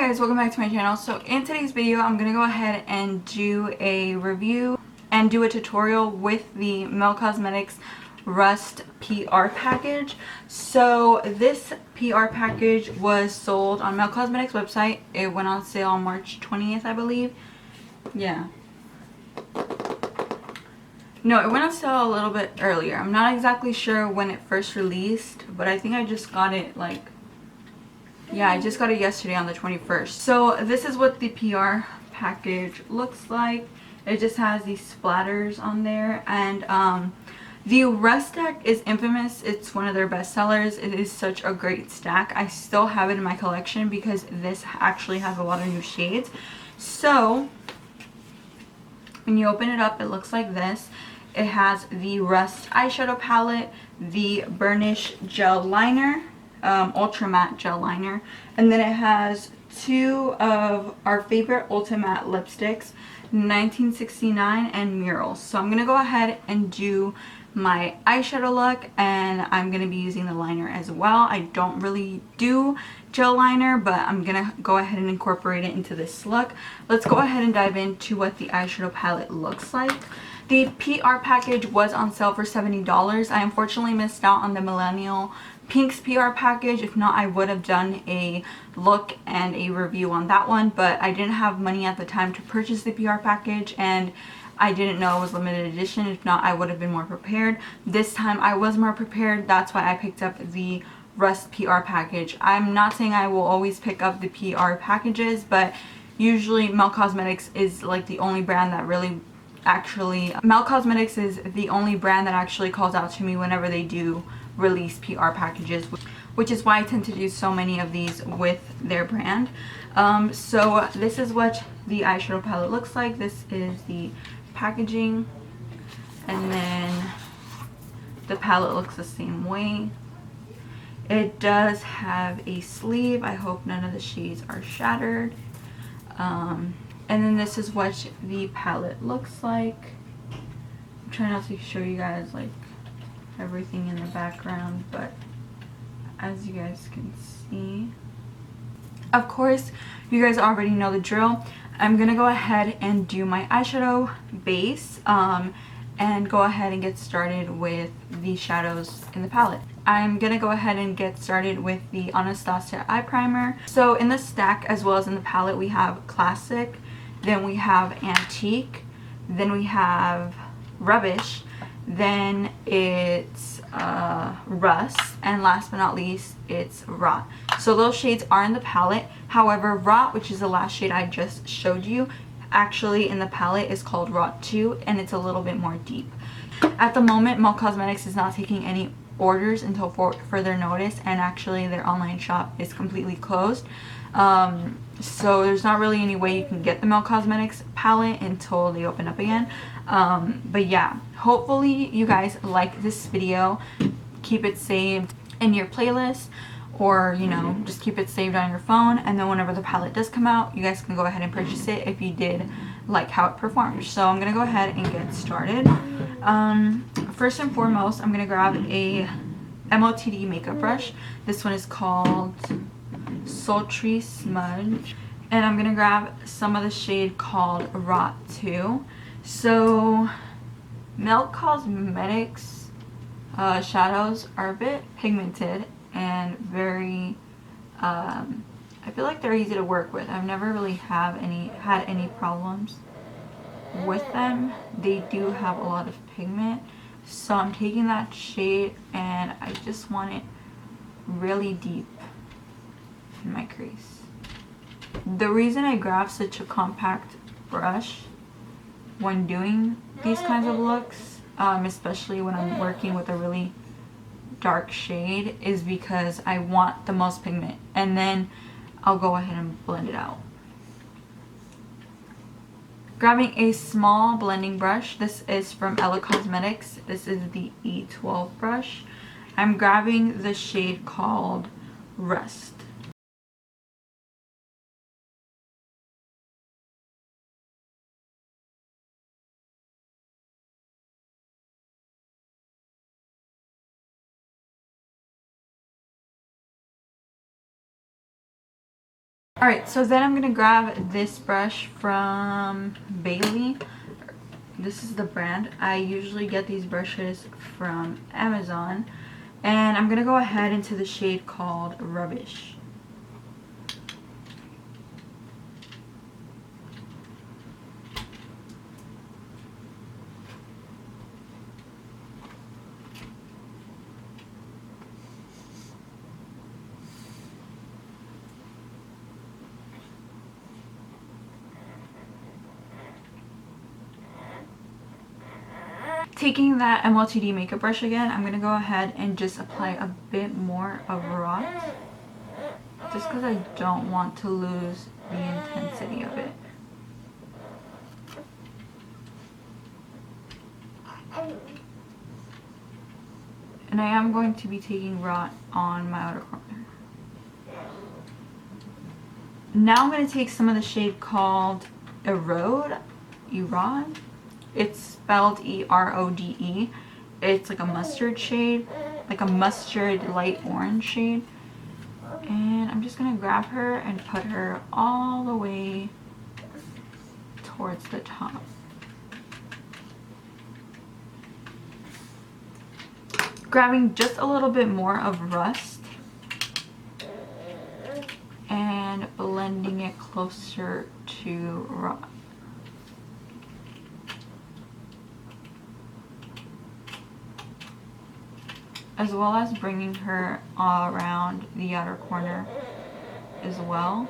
guys, welcome back to my channel. So in today's video I'm gonna go ahead and do a review and do a tutorial with the Mel Cosmetics Rust PR package. So this PR package was sold on Mel Cosmetics website. It went on sale on March 20th, I believe. Yeah. No, it went on sale a little bit earlier. I'm not exactly sure when it first released, but I think I just got it like, yeah, I just got it yesterday on the 21st. So this is what the PR package looks like. It just has these splatters on there, and the Rust stack is infamous. It's one of their best sellers. It is such a great stack. I still have it in my collection because this actually has a lot of new shades. So when you open it up, it looks like this. It has the Rust eyeshadow palette, the Burnish gel liner, ultra matte gel liner, and then it has two of our favorite ultra matte lipsticks, 1969 and Murals. So I'm gonna go ahead and do my eyeshadow look, and I'm gonna be using the liner as well. I don't really do gel liner, but I'm gonna go ahead and incorporate it into this look. Let's go ahead and dive into what the eyeshadow palette looks like. The PR package was on sale for $70. I unfortunately missed out on the Millennial Pinks PR package. If not, I would have done a look and a review on that one, but I didn't have money at the time to purchase the PR package, and I didn't know it was limited edition. If not, I would have been more prepared. This time I was more prepared. That's why I picked up the Rust PR package. I'm not saying I will always pick up the PR packages, but usually Mel Cosmetics is like the only brand that really Mel Cosmetics is the only brand that actually calls out to me whenever they do release PR packages, which is why I tend to do so many of these with their brand. So this is what the eyeshadow palette looks like. This is the packaging, and then the palette looks the same way. It does have a sleeve. I hope none of the shades are shattered. And then this is what the palette looks like. I'm trying not to show you guys like everything in the background, but as you guys can see, of course you guys already know the drill. I'm gonna go ahead and do my eyeshadow base and go ahead and get started with the shadows in the palette. I'm gonna go ahead and get started with the Anastasia eye primer. So in the stack as well as in the palette, we have Classic, then we have Antique, then we have Rubbish, then it's Rust, and last but not least it's Raw. So those shades are in the palette. However, Raw, which is the last shade I just showed you, actually in the palette is called Raw 2, and it's a little bit more deep. At the moment, Mel Cosmetics is not taking any orders until further notice, and actually their online shop is completely closed. So there's not really any way you can get the Mel Cosmetics palette until they open up again. But yeah, hopefully you guys like this video. Keep it saved in your playlist, or you know, just keep it saved on your phone, and then whenever the palette does come out, you guys can go ahead and purchase it if you did like how it performs. So I'm gonna go ahead and get started. First and foremost, I'm gonna grab a MOTD makeup brush. This one is called Sultry Smudge, and I'm gonna grab some of the shade called Raw 2. So Mel Cosmetics shadows are a bit pigmented and very I feel like they're easy to work with. I've never really had any problems with them. They do have a lot of pigment, so I'm taking that shade and I just want it really deep in my crease. The reason I grab such a compact brush when doing these kinds of looks, especially when I'm working with a really dark shade, is because I want the most pigment, and then I'll go ahead and blend it out. Grabbing a small blending brush. This is from Ella Cosmetics. This is the E12 brush. I'm grabbing the shade called Rust. Alright, so then I'm going to grab this brush from Bailey. This is the brand. I usually get these brushes from Amazon. And I'm going to go ahead into the shade called Rubbish. Taking that MLTD makeup brush again, I'm going to go ahead and just apply a bit more of Rot. Just because I don't want to lose the intensity of it. And I am going to be taking Rot on my outer corner. Now I'm going to take some of the shade called Erode. It's spelled E-R-O-D-E. It's like a mustard shade, like a mustard light orange shade. And I'm just going to grab her and put her all the way towards the top. Grabbing just a little bit more of Rust and blending it closer to Rot. As well as bringing her all around the outer corner as well.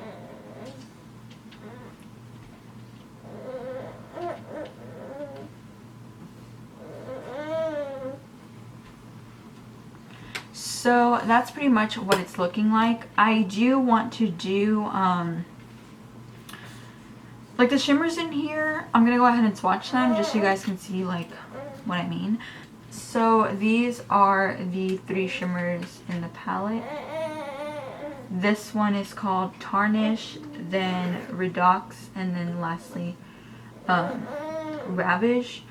So that's pretty much what it's looking like. I do want to do like the shimmers in here. I'm gonna go ahead and swatch them just so you guys can see like what I mean. So these are the 3 shimmers in the palette. This one is called Tarnish, then Redux, and then lastly Ravish.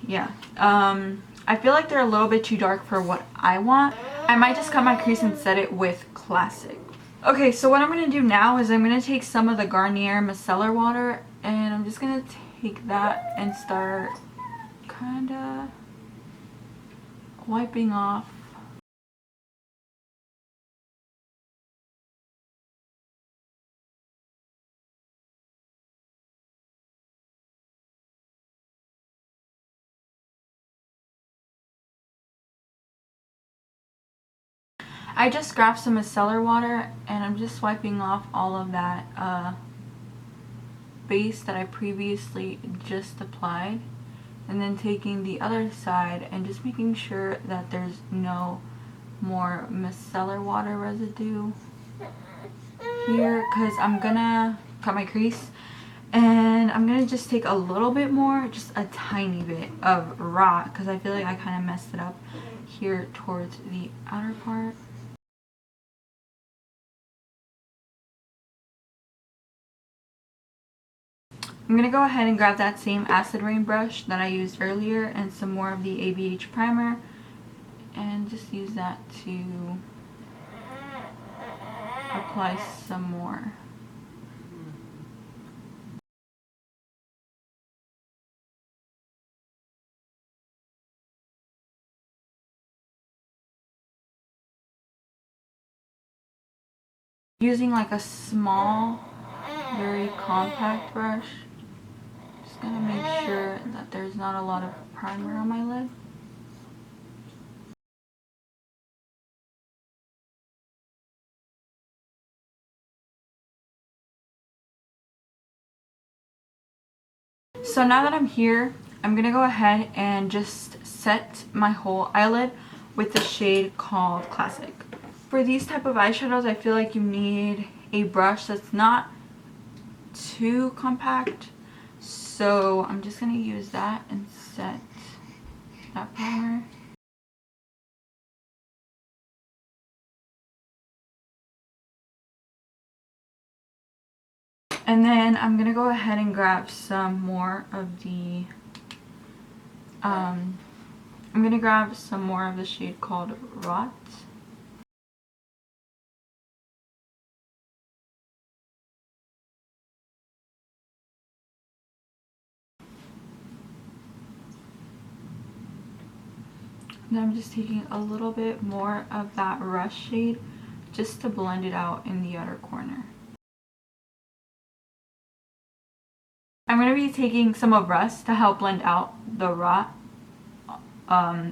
Yeah. I feel like they're a little bit too dark for what I want. I might just cut my crease and set it with Classic. Okay, so what I'm going to do now is I'm going to take some of the Garnier Micellar Water and I'm just going to take that and start kind of wiping off I just grabbed some micellar water and I'm just wiping off all of that base that I previously just applied, and then taking the other side and just making sure that there's no more micellar water residue here, because I'm gonna cut my crease and I'm gonna just take a little bit more, just a tiny bit of Rot, because I feel like I kind of messed it up here towards the outer part. I'm going to go ahead and grab that same Acid Rain brush that I used earlier and some more of the ABH primer and just use that to apply some more. Using like a small, very compact brush. Just gonna make sure that there's not a lot of primer on my lid. So now that I'm here, I'm gonna go ahead and just set my whole eyelid with the shade called Classic. For these type of eyeshadows, I feel like you need a brush that's not too compact. So I'm just gonna use that and set that primer. And then I'm gonna go ahead and grab some more of the I'm gonna grab some more of the shade called Rot. And then I'm just taking a little bit more of that Rush shade just to blend it out in the outer corner. I'm going to be taking some of Rust to help blend out the Raw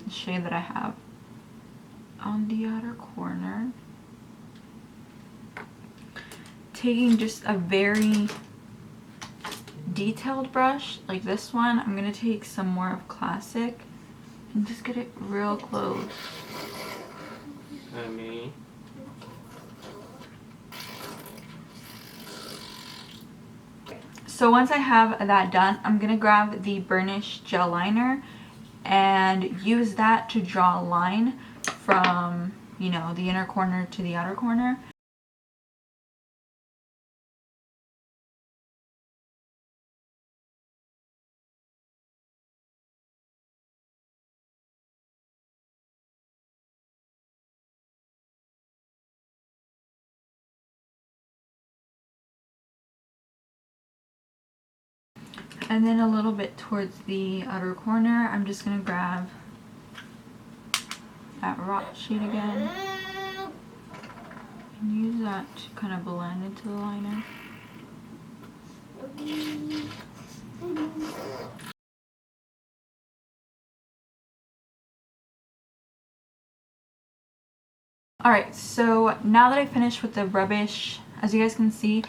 shade that I have on the outer corner. Taking just a very detailed brush like this one, I'm going to take some more of Classic and just get it real close. Honey. So once I have that done, I'm going to grab the Burnish Gel Liner and use that to draw a line from, you know, the inner corner to the outer corner. And then a little bit towards the outer corner, I'm just going to grab that Rock shade again and use that to kind of blend into the liner. Alright, so now that I finished with the rubbish, as you guys can see,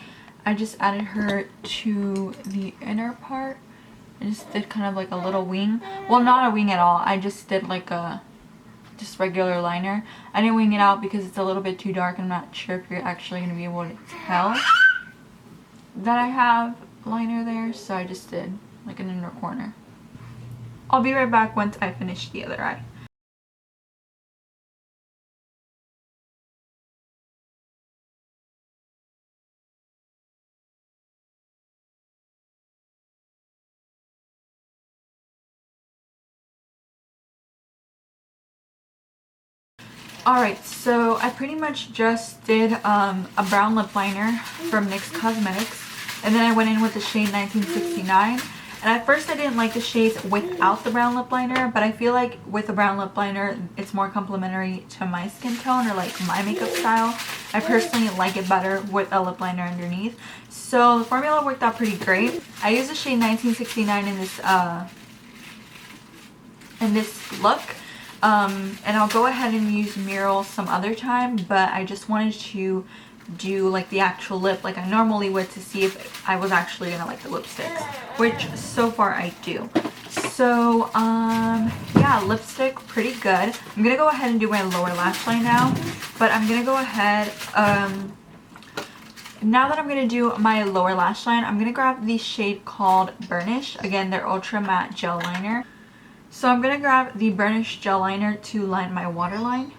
I just added her to the inner part. I just did kind of like a little wing. Well, not a wing at all. I just did like a just regular liner. I didn't wing it out because it's a little bit too dark. I'm not sure if you're actually going to be able to tell that I have liner there. So I just did like an inner corner. I'll be right back once I finish the other eye. Alright, so I pretty much just did a brown lip liner from NYX Cosmetics, and then I went in with the shade 1969. And at first I didn't like the shades without the brown lip liner, but I feel like with the brown lip liner it's more complementary to my skin tone or like my makeup style. I personally like it better with a lip liner underneath. So the formula worked out pretty great. I used the shade 1969 in this look. And I'll go ahead and use Mural some other time, but I just wanted to do like the actual lip like I normally would to see if I was actually gonna like the lipsticks, which so far I do. So yeah, lipstick pretty good. I'm gonna go ahead and do my lower lash line now, but I'm gonna go ahead now that I'm gonna do my lower lash line, I'm gonna grab the shade called Burnish. Again, they're ultra matte gel liner. So I'm going to grab the Burnish Gel Liner to line my waterline.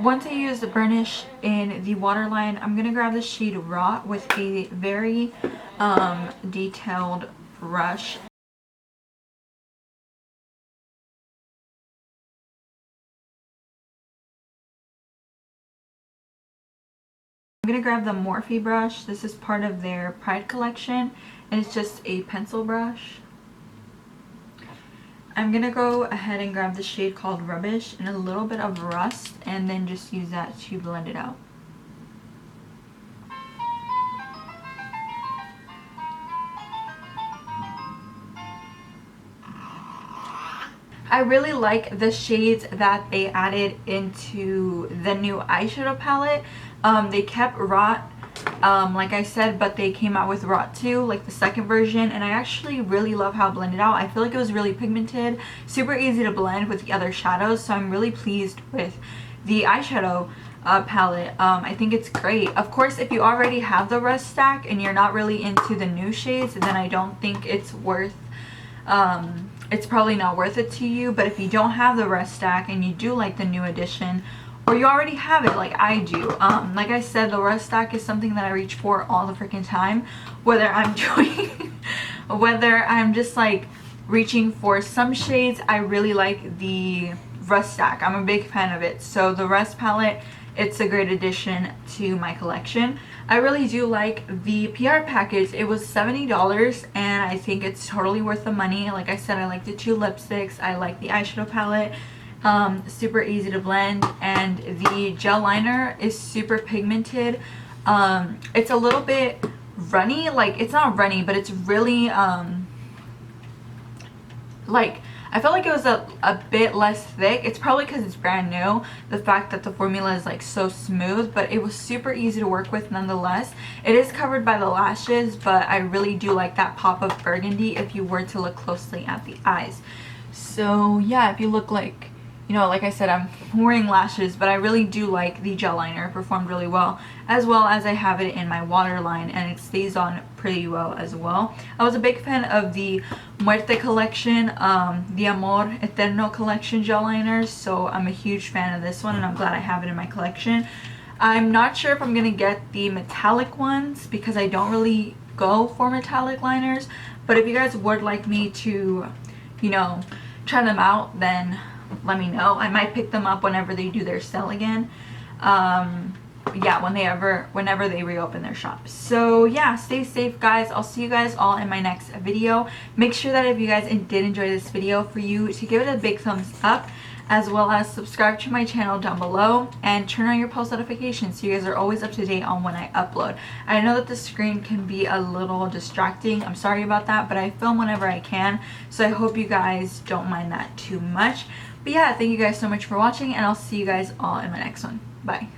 Once I use the Burnish in the waterline, I'm going to grab the shade Raw with a very detailed brush. I'm going to grab the Morphe brush. This is part of their Pride collection, and it's just a pencil brush. I'm going to go ahead and grab the shade called Rubbish and a little bit of Rust, and then just use that to blend it out. I really like the shades that they added into the new eyeshadow palette. They kept Rot, like I said, but they came out with Rot 2, like the second version, and I actually really love how it blended out. I feel like it was really pigmented, super easy to blend with the other shadows, so I'm really pleased with the eyeshadow palette. I think it's great. Of course, if you already have the Rust stack and you're not really into the new shades, then I don't think it's worth it's probably not worth it to you. But if you don't have the Rust stack and you do like the new edition, or you already have it like I do, like I said, the Rust stack is something that I reach for all the freaking time, whether I'm doing whether I'm just like reaching for some shades. I really like the Rust stack. I'm a big fan of it. So the Rust palette, it's a great addition to my collection. I really do like the PR package. It was $70 and I think it's totally worth the money. Like I said, I like the two lipsticks, I like the eyeshadow palette, super easy to blend, and the gel liner is super pigmented. It's a little bit runny, like it's not runny, but it's really like I felt like it was a bit less thick. It's probably because it's brand new, the fact that the formula is like so smooth, but it was super easy to work with nonetheless. It is covered by the lashes, but I really do like that pop of burgundy if you were to look closely at the eyes. So yeah, if you look like, you know, like I said, I'm wearing lashes, but I really do like the gel liner. It performed really well as I have it in my waterline, and it stays on pretty well as well. I was a big fan of the Muerte collection, the Amor Eterno collection gel liners, so I'm a huge fan of this one, and I'm glad I have it in my collection. I'm not sure if I'm gonna get the metallic ones because I don't really go for metallic liners, but if you guys would like me to, you know, try them out, then let me know. I might pick them up whenever they do their sale again. Yeah, whenever they reopen their shop. So yeah, stay safe guys. I'll see you guys all in my next video. Make sure that if you guys did enjoy this video, for you to give it a big thumbs up, as well as subscribe to my channel down below and turn on your post notifications so you guys are always up to date on when I upload. I know that the screen can be a little distracting. I'm sorry about that, but I film whenever I can, so I hope you guys don't mind that too much. But yeah, thank you guys so much for watching, and I'll see you guys all in my next one. Bye.